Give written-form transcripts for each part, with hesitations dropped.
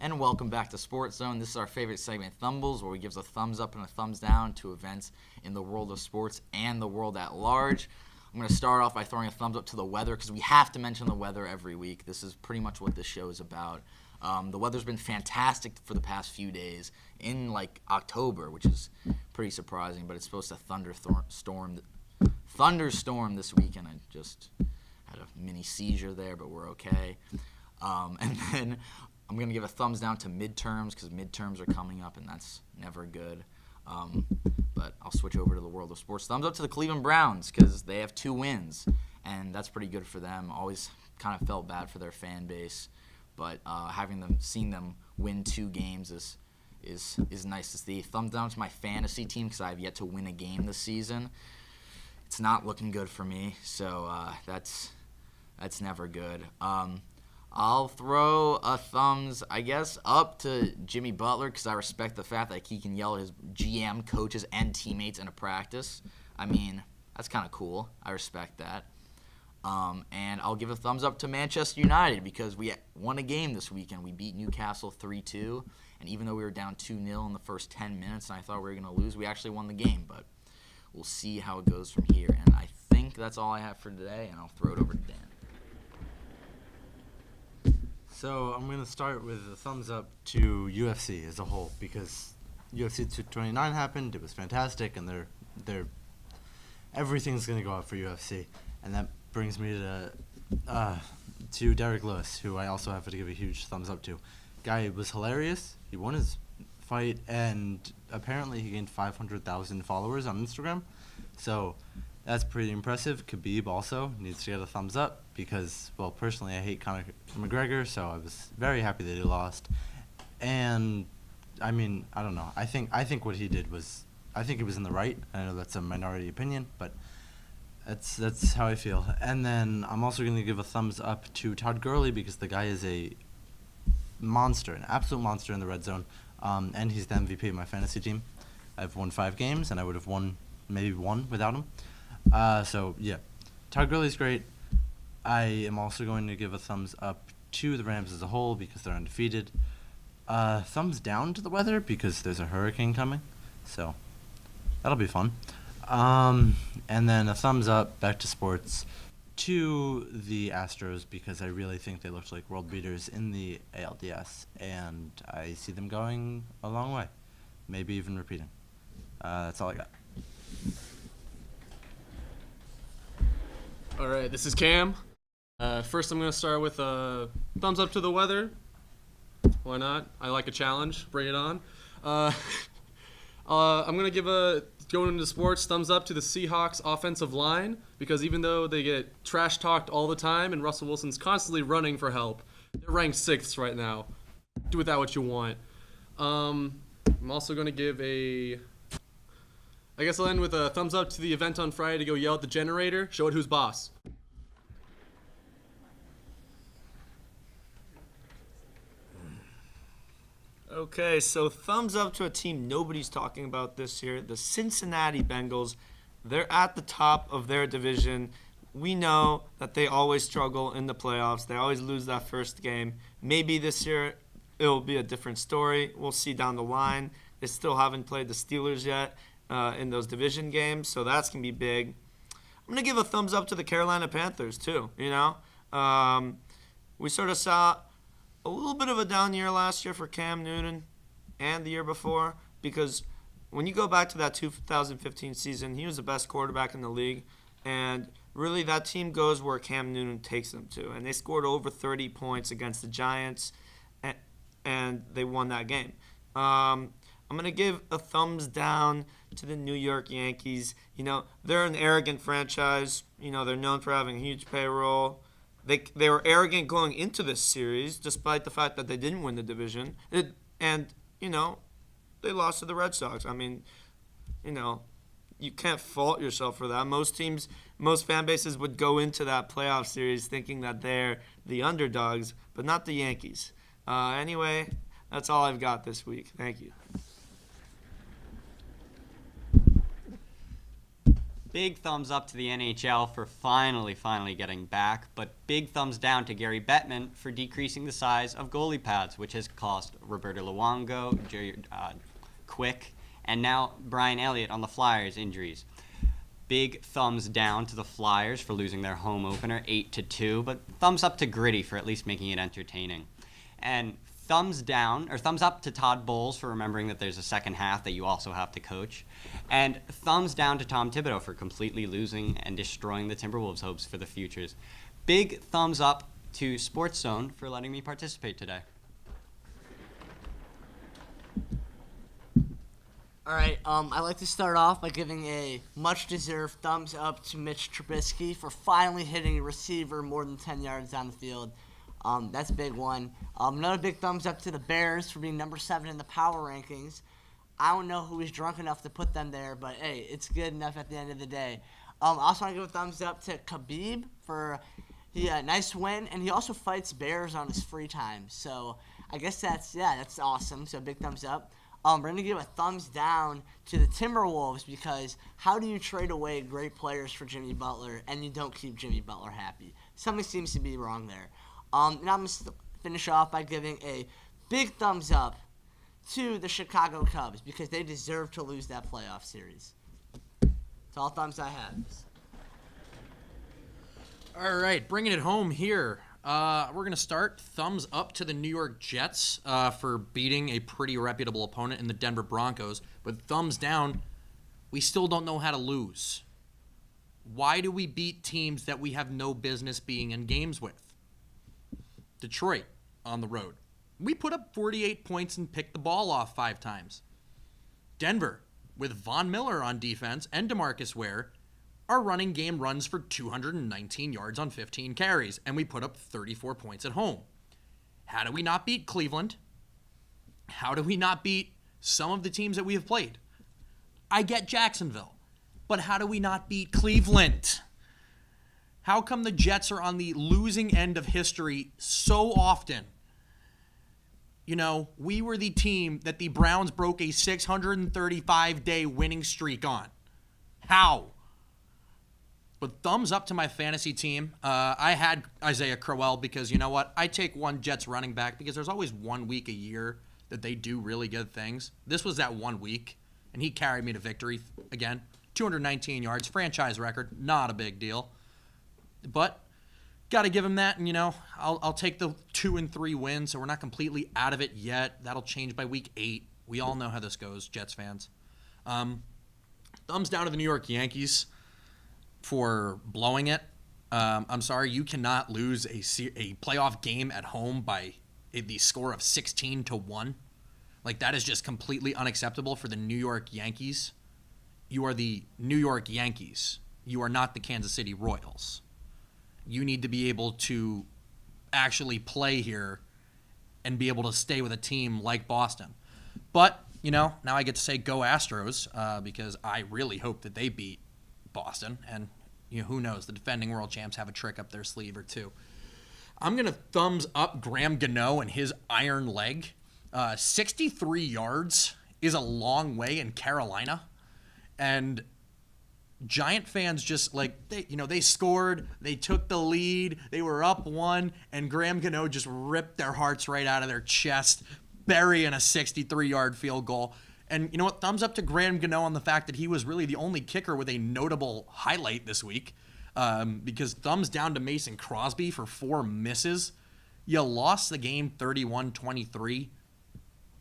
and welcome back to SportsZone. This is our favorite segment, Thumbles, where we give a thumbs up and a thumbs down to events in the world of sports and the world at large. I'm going to start off by throwing a thumbs up to the weather because we have to mention the weather every week. This is pretty much what this show is about. The weather's been fantastic for the past few days in October, which is pretty surprising, but it's supposed to thunderstorm this weekend. I just had a mini seizure there, but we're okay. And then I'm going to give a thumbs down to midterms because midterms are coming up, and that's never good. But I'll switch over to the world of sports. Thumbs up to the Cleveland Browns because they have 2 wins, and that's pretty good for them. Always kind of felt bad for their fan base, but seeing them win 2 games is nice to see. Thumbs down to my fantasy team because I have yet to win a game this season. It's not looking good for me, so that's never good. I'll throw a thumbs, I guess, up to Jimmy Butler because I respect the fact that he can yell at his GM, coaches, and teammates in a practice. I mean, that's kind of cool. I respect that. And I'll give a thumbs up to Manchester United because we won a game this weekend. We beat Newcastle 3-2, and even though we were down 2-0 in the first 10 minutes and I thought we were going to lose, we actually won the game. But we'll see how it goes from here. And I think that's all I have for today, and I'll throw it over to Dan. So I'm going to start with a thumbs up to UFC as a whole because UFC 229 happened. It was fantastic, and they're everything's going to go up for UFC. And that brings me to Derek Lewis, who I also have to give a huge thumbs up to. Guy was hilarious. He won his fight, and apparently he gained 500,000 followers on Instagram. So that's pretty impressive. Khabib also needs to get a thumbs up because, well, personally I hate Conor McGregor, so I was very happy that he lost. And I mean, I don't know. I think what he did was, I think it was in the right. I know that's a minority opinion, but that's how I feel. And then I'm also going to give a thumbs up to Todd Gurley because the guy is a monster, an absolute monster in the red zone. And he's the MVP of my fantasy team. I've won 5 games, and I would have won maybe 1 without him. So, yeah, Todd Gurley's great. I am also going to give a thumbs up to the Rams as a whole because they're undefeated. Thumbs down to the weather because there's a hurricane coming. So, that'll be fun. And then a thumbs up, back to sports, to the Astros because I really think they looked like world beaters in the ALDS, and I see them going a long way, maybe even repeating. That's all I got. All right, this is Cam. First, I'm going to start with a thumbs up to the weather. Why not? I like a challenge. Bring it on. I'm going to give going into sports, thumbs up to the Seahawks offensive line because even though they get trash talked all the time and Russell Wilson's constantly running for help, they're ranked 6th right now. Do with that what you want. I'm also going to give I guess I'll end with a thumbs up to the event on Friday to go yell at the generator. Show it who's boss. Okay, so thumbs up to a team nobody's talking about this year, the Cincinnati Bengals. They're at the top of their division. We know that they always struggle in the playoffs. They always lose that first game. Maybe this year it'll be a different story. We'll see down the line. They still haven't played the Steelers yet in those division games, so that's going to be big. I'm going to give a thumbs up to the Carolina Panthers, too. We sort of saw a little bit of a down year last year for Cam Newton and the year before because when you go back to that 2015 season, he was the best quarterback in the league, and really that team goes where Cam Newton takes them to, and they scored over 30 points against the Giants, and they won that game. I'm going to give a thumbs down to the New York Yankees. They're an arrogant franchise. They're known for having a huge payroll. They were arrogant going into this series, despite the fact that they didn't win the division. They lost to the Red Sox. I mean, you can't fault yourself for that. Most fan bases would go into that playoff series thinking that they're the underdogs, but not the Yankees. Anyway, that's all I've got this week. Thank you. big thumbs up to the NHL for finally getting back, but big thumbs down to Gary Bettman for decreasing the size of goalie pads, which has cost Roberto Luongo, Quick, and now Brian Elliott on the Flyers injuries. Big thumbs down to the Flyers for losing their home opener 8-2, but thumbs up to Gritty for at least making it entertaining. And thumbs up to Todd Bowles for remembering that there's a second half that you also have to coach. And thumbs down to Tom Thibodeau for completely losing and destroying the Timberwolves' hopes for the futures. Big thumbs up to SportsZone for letting me participate today. All right, I'd like to start off by giving a much-deserved thumbs up to Mitch Trubisky for finally hitting a receiver more than 10 yards down the field. That's a big one. Another big thumbs up to the Bears for being number 7 in the power rankings. I don't know who was drunk enough to put them there, but hey, it's good enough at the end of the day. I also want to give a thumbs up to Khabib for a nice win, and he also fights bears on his free time. So I guess that's awesome. So big thumbs up. We're going to give a thumbs down to the Timberwolves because how do you trade away great players for Jimmy Butler and you don't keep Jimmy Butler happy? Something seems to be wrong there. And I'm going to finish off by giving a big thumbs up to the Chicago Cubs because they deserve to lose that playoff series. That's all thumbs I have. All right, bringing it home here. We're going to start thumbs up to the New York Jets for beating a pretty reputable opponent in the Denver Broncos. But thumbs down, we still don't know how to lose. Why do we beat teams that we have no business being in games with? Detroit on the road. We put up 48 points and picked the ball off 5 times. Denver, with Von Miller on defense and DeMarcus Ware, our running game runs for 219 yards on 15 carries, and we put up 34 points at home. How do we not beat Cleveland? How do we not beat some of the teams that we have played? I get Jacksonville, but how do we not beat Cleveland? How come the Jets are on the losing end of history so often? You know, we were the team that the Browns broke a 635-day winning streak on. How? But thumbs up to my fantasy team. I had Isaiah Crowell because, you know what? I take one Jets running back because there's always 1 week a year that they do really good things. This was that 1 week, and he carried me to victory again. 219 yards, franchise record, not a big deal. But got to give him that, and, you know, I'll take the 2 and 3 wins, so we're not completely out of it yet. That'll change by week 8. We all know how this goes, Jets fans. Thumbs down to the New York Yankees for blowing it. I'm sorry, you cannot lose a playoff game at home by the score of 16-1. Like, that is just completely unacceptable for the New York Yankees. You are the New York Yankees. You are not the Kansas City Royals. You need to be able to actually play here and be able to stay with a team like Boston. But, you know, now I get to say go Astros because I really hope that they beat Boston, and you know, who knows, the defending world champs have a trick up their sleeve or two. I'm going to thumbs up Graham Gano and his iron leg. 63 yards is a long way in Carolina, and Giant fans just they scored, they took the lead, they were up 1, and Graham Gano just ripped their hearts right out of their chest, burying a 63-yard field goal. And you know what? Thumbs up to Graham Gano on the fact that he was really the only kicker with a notable highlight this week. Because thumbs down to Mason Crosby for 4 misses. You lost the game 31-23.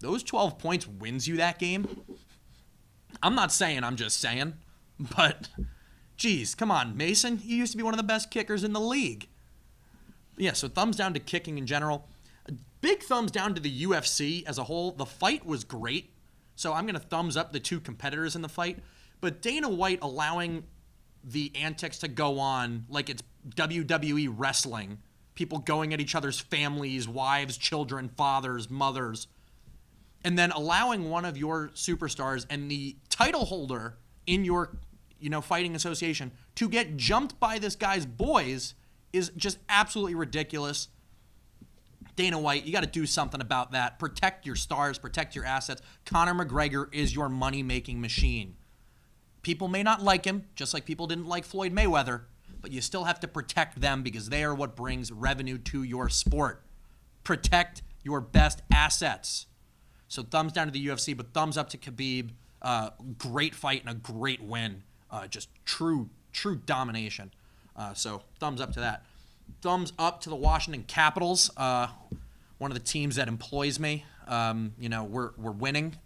Those 12 points wins you that game. I'm not saying, I'm just saying. But, geez, come on, Mason. You used to be one of the best kickers in the league. Yeah, so thumbs down to kicking in general. A big thumbs down to the UFC as a whole. The fight was great. So I'm going to thumbs up the 2 competitors in the fight. But Dana White allowing the antics to go on like it's WWE wrestling, people going at each other's families, wives, children, fathers, mothers, and then allowing one of your superstars and the title holder in your, fighting association to get jumped by this guy's boys is just absolutely ridiculous. Dana White, you got to do something about that. Protect your stars, protect your assets. Conor McGregor is your money-making machine. People may not like him, just like people didn't like Floyd Mayweather, but you still have to protect them because they are what brings revenue to your sport. Protect your best assets. So thumbs down to the UFC, but thumbs up to Khabib. Great fight and a great win. Just true domination. So thumbs up to that. Thumbs up to the Washington Capitals. One of the teams that employs me. We're winning.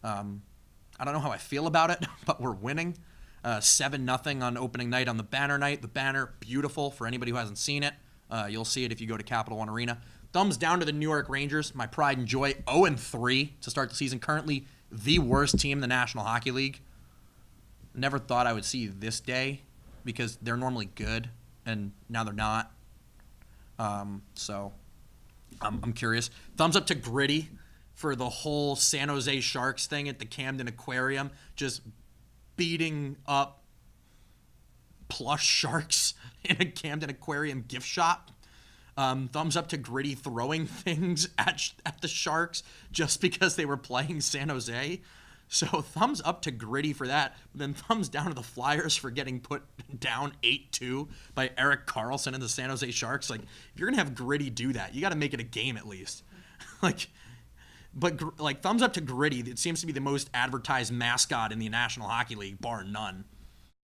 I don't know how I feel about it, but we're winning. 7-0 on opening night on the banner night. The banner, beautiful for anybody who hasn't seen it. You'll see it if you go to Capital One Arena. Thumbs down to the New York Rangers, my pride and joy. 0-3 to start the season. Currently the worst team in the National Hockey League. Never thought I would see this day because they're normally good, and now they're not. So I'm curious. Thumbs up to Gritty for the whole San Jose Sharks thing at the Camden Aquarium, just beating up plush sharks in a Camden Aquarium gift shop. Thumbs up to Gritty throwing things at the Sharks just because they were playing San Jose. So thumbs up to Gritty for that. But then thumbs down to the Flyers for getting put down 8-2 by Erik Karlsson and the San Jose Sharks. Like, if you're going to have Gritty do that, you got to make it a game at least. But thumbs up to Gritty. It seems to be the most advertised mascot in the National Hockey League, bar none.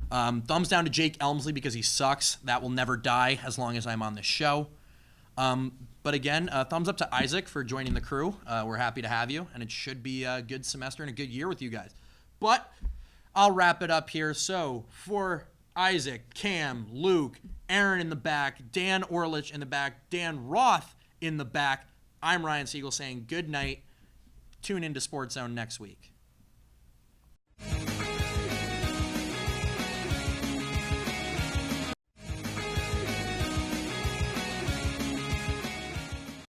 Thumbs down to Jake Elmsley because he sucks. That will never die as long as I'm on this show. But again, thumbs up to Isaac for joining the crew. We're happy to have you, and it should be a good semester and a good year with you guys. But I'll wrap it up here. So for Isaac, Cam, Luke, Aaron in the back, Dan Orlich in the back, Dan Roth in the back, I'm Ryan Siegel saying good night. Tune into SportsZone next week.